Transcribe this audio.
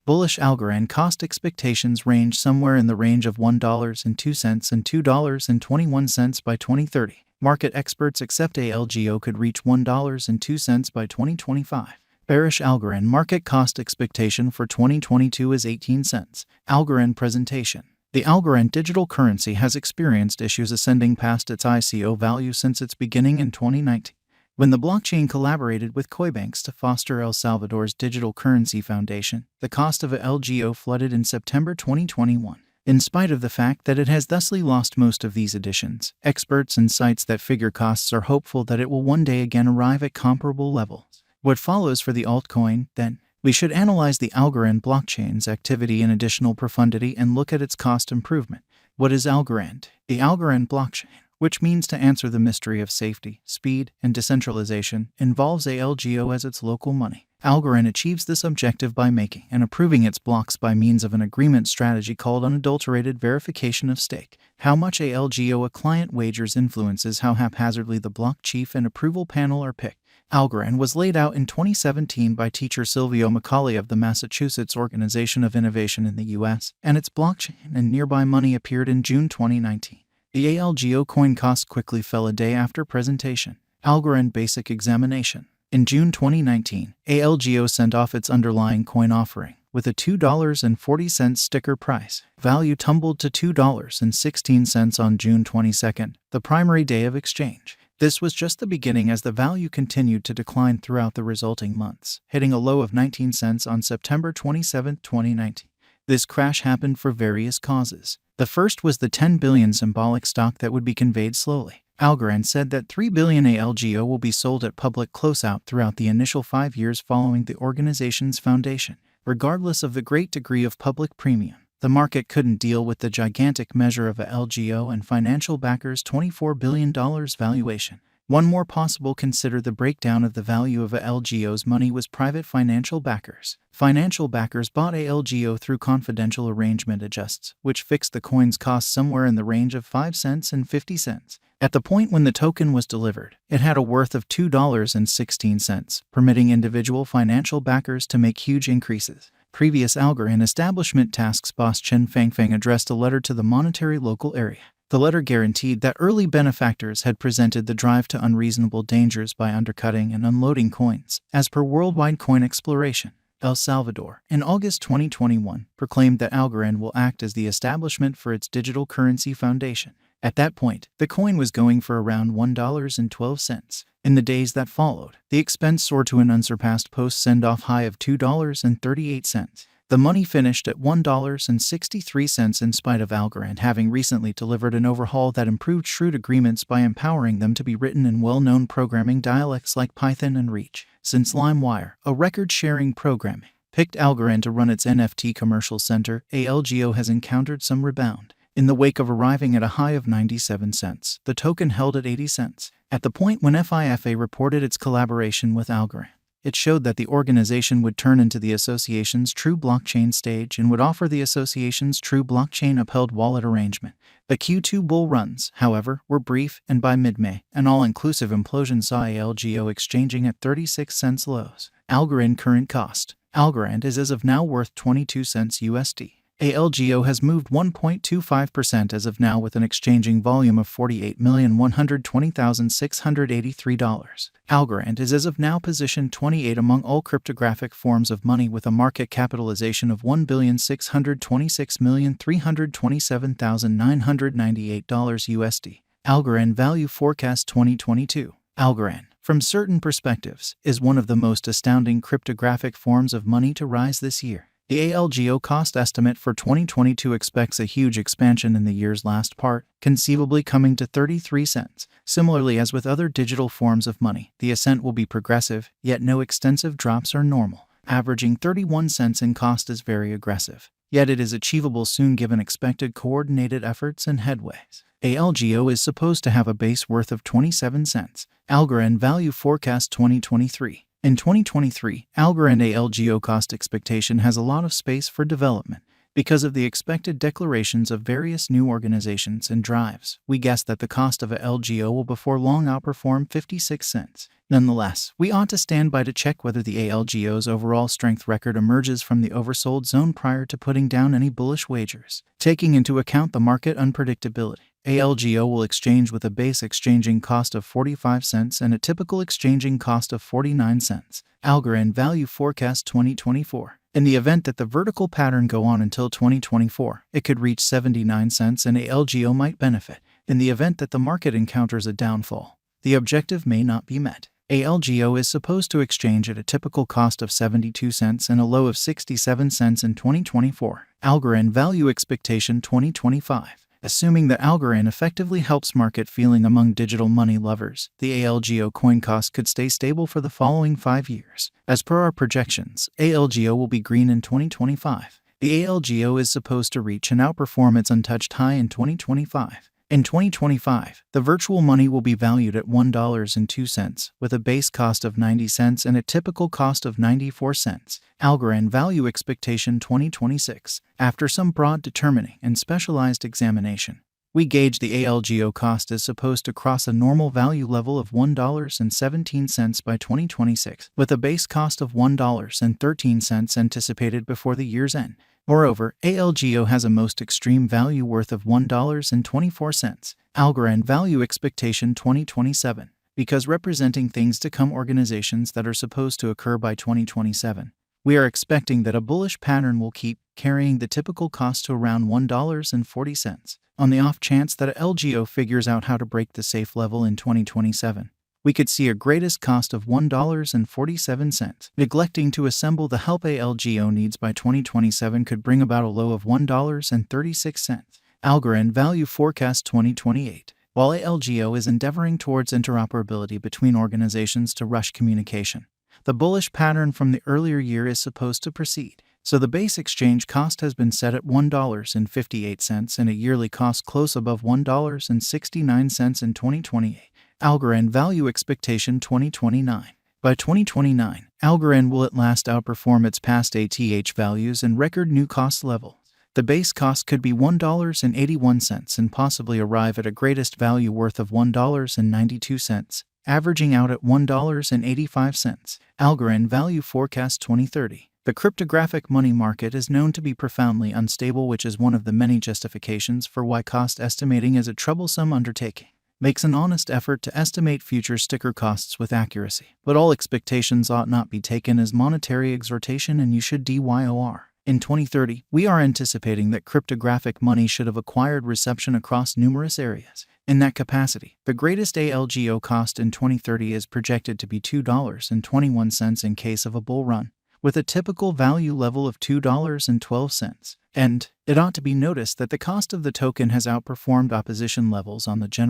Bullish Algorand cost expectations range somewhere in the range of $1.02 and $2.21 by 2030. Market experts accept ALGO could reach $1.02 by 2025. Bearish Algorand market cost expectation for 2022 is 18 cents. Algorand presentation. The Algorand digital currency has experienced issues ascending past its ICO value since its beginning in 2019, when the blockchain collaborated with Coinbanks to foster El Salvador's digital currency foundation. The cost of ALGO flooded in September 2021. In spite of the fact that it has thusly lost most of these additions, experts and sites that figure costs are hopeful that it will one day again arrive at comparable levels. What follows for the altcoin, then? We should analyze the Algorand blockchain's activity in additional profundity and look at its cost improvement. What is Algorand? The Algorand blockchain, which means to answer the mystery of safety, speed, and decentralization, involves ALGO as its local money. Algorand achieves this objective by making and approving its blocks by means of an agreement strategy called unadulterated verification of stake. How much ALGO a client wagers influences how haphazardly the block chief and approval panel are picked. Algorand was laid out in 2017 by teacher Silvio Macaulay of the Massachusetts Organization of Innovation in the U.S., and its blockchain and nearby money appeared in June 2019. The ALGO coin cost quickly fell a day after presentation. Algorand basic examination. In June 2019, ALGO sent off its underlying coin offering with a $2.40 sticker price. Value tumbled to $2.16 on June 22, the primary day of exchange. This was just the beginning, as the value continued to decline throughout the resulting months, hitting a low of 19 cents on September 27, 2019. This crash happened for various causes. The first was the 10 billion symbolic stock that would be conveyed slowly. Algorand said that 3 billion ALGO will be sold at public closeout throughout the initial 5 years following the organization's foundation. Regardless of the great degree of public premium, the market couldn't deal with the gigantic measure of ALGO and financial backers' $24 billion valuation. One more possible: consider the breakdown of the value of ALGO's money was private financial backers. Financial backers bought ALGO through confidential arrangement adjusts, which fixed the coin's cost somewhere in the range of 5 cents and 50 cents. At the point when the token was delivered, it had a worth of $2.16, permitting individual financial backers to make huge increases. Previous Algorand establishment tasks boss Chen Fangfeng addressed a letter to the monetary local area. The letter guaranteed that early benefactors had presented the drive to unreasonable dangers by undercutting and unloading coins, as per Worldwide Coin Exploration. El Salvador, in August 2021, proclaimed that Algorand will act as the establishment for its digital currency foundation. At that point, the coin was going for around $1.12. In the days that followed, the expense soared to an unsurpassed post-send-off high of $2.38. The money finished at $1.63 in spite of Algorand having recently delivered an overhaul that improved shrewd agreements by empowering them to be written in well-known programming dialects like Python and Reach. Since LimeWire, a record-sharing programming, picked Algorand to run its NFT commercial center, ALGO has encountered some rebound. In the wake of arriving at a high of 97 cents, the token held at 80 cents. At the point when FIFA reported its collaboration with Algorand, it showed that the organization would turn into the association's true blockchain stage and would offer the association's true blockchain-upheld wallet arrangement. The Q2 bull runs, however, were brief, and by mid-May, an all-inclusive implosion saw ALGO exchanging at 36 cents lows. Algorand current cost. Algorand is as of now worth 22 cents USD. ALGO has moved 1.25% as of now with an exchanging volume of $48,120,683. Algorand is as of now positioned 28 among all cryptographic forms of money with a market capitalization of $1,626,327,998 USD. Algorand Value Forecast 2022. Algorand, from certain perspectives, is one of the most astounding cryptographic forms of money to rise this year. The ALGO cost estimate for 2022 expects a huge expansion in the year's last part, conceivably coming to 33 cents. Similarly, as with other digital forms of money, the ascent will be progressive, yet no extensive drops are normal. Averaging 31 cents in cost is very aggressive, yet it is achievable soon given expected coordinated efforts and headways. ALGO is supposed to have a base worth of 27 cents. Algorand Value Forecast 2023. In 2023, Algorand ALGO cost expectation has a lot of space for development. Because of the expected declarations of various new organizations and drives, we guess that the cost of a LGO will before long outperform 56 cents. Nonetheless, we ought to stand by to check whether the ALGO's overall strength record emerges from the oversold zone prior to putting down any bullish wagers. Taking into account the market unpredictability, ALGO will exchange with a base exchanging cost of 45 cents and a typical exchanging cost of 49 cents. Algorand Value Forecast 2024. In the event that the vertical pattern go on until 2024, it could reach 79 cents and ALGO might benefit. In the event that the market encounters a downfall, the objective may not be met. ALGO is supposed to exchange at a typical cost of 72 cents and a low of 67 cents in 2024. Algorand Value Expectation 2025. Assuming that Algorand effectively helps market feeling among digital money lovers, the ALGO coin cost could stay stable for the following 5 years. As per our projections, ALGO will be green in 2025. The ALGO is supposed to reach and outperform its untouched high in 2025. In 2025, the virtual money will be valued at $1.02, with a base cost of 90 cents and a typical cost of 94 cents. Algorand Value Expectation 2026. After some broad determining and specialized examination, we gauge the ALGO cost is supposed to cross a normal value level of $1.17 by 2026, with a base cost of $1.13 anticipated before the year's end. Moreover, ALGO has a most extreme value worth of $1.24. Algorand Value Expectation 2027. Because representing things to come organizations that are supposed to occur by 2027, we are expecting that a bullish pattern will keep carrying the typical cost to around $1.40. On the off chance that LGO figures out how to break the safe level in 2027, we could see a greatest cost of $1.47. Neglecting to assemble the help ALGO needs by 2027 could bring about a low of $1.36. Algorand Value Forecast 2028. While ALGO is endeavoring towards interoperability between organizations to rush communication, the bullish pattern from the earlier year is supposed to proceed. So the base exchange cost has been set at $1.58 and a yearly cost close above $1.69 in 2028. Algorand Value Expectation 2029. By 2029, Algorand will at last outperform its past ATH values and record new cost levels. The base cost could be $1.81 and possibly arrive at a greatest value worth of $1.92, averaging out at $1.85. Algorand Value Forecast 2030. The cryptographic money market is known to be profoundly unstable, which is one of the many justifications for why cost estimating is a troublesome undertaking. Makes an honest effort to estimate future sticker costs with accuracy, but all expectations ought not be taken as monetary exhortation and you should DYOR. In 2030, we are anticipating that cryptographic money should have acquired reception across numerous areas. In that capacity, the greatest ALGO cost in 2030 is projected to be $2.21 in case of a bull run, with a typical value level of $2.12. And it ought to be noticed that the cost of the token has outperformed opposition levels on the general